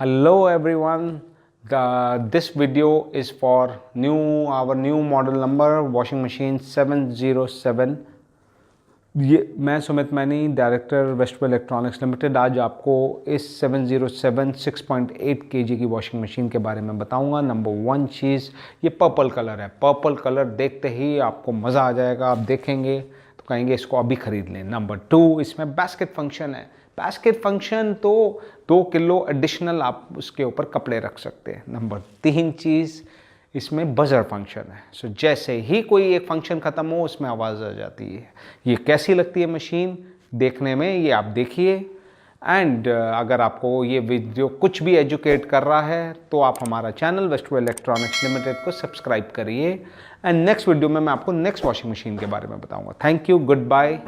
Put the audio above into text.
Hello everyone. This video is for our new model number washing machine 707. ये मैं Sumit Maini director West electronics limited आज आपको इस 707 6.8 kg की वॉशिंग मशीन के बारे में बताऊंगा। नंबर 1 चीज़, ये पर्पल कलर है। पर्पल कलर देखते ही आपको मज़ा आ जाएगा। आप देखेंगे तो कहेंगे इसको अभी ख़रीद लें। नंबर 2, इसमें बास्केट फंक्शन है। बास्केट फंक्शन तो 2 किलो एडिशनल आप उसके ऊपर कपड़े रख सकते हैं। नंबर 3 चीज़, इसमें बजर फंक्शन है। सो जैसे ही कोई एक फंक्शन ख़त्म हो उसमें आवाज़ आ जाती है। ये कैसी लगती है मशीन देखने में, ये आप देखिए। एंड अगर आपको ये वीडियो कुछ भी एजुकेट कर रहा है तो आप हमारा चैनल वेस्ट इलेक्ट्रॉनिक्स लिमिटेड को सब्सक्राइब करिए। एंड नेक्स्ट वीडियो में मैं आपको नेक्स्ट वॉशिंग मशीन के बारे में बताऊंगा। Thank you, good bye.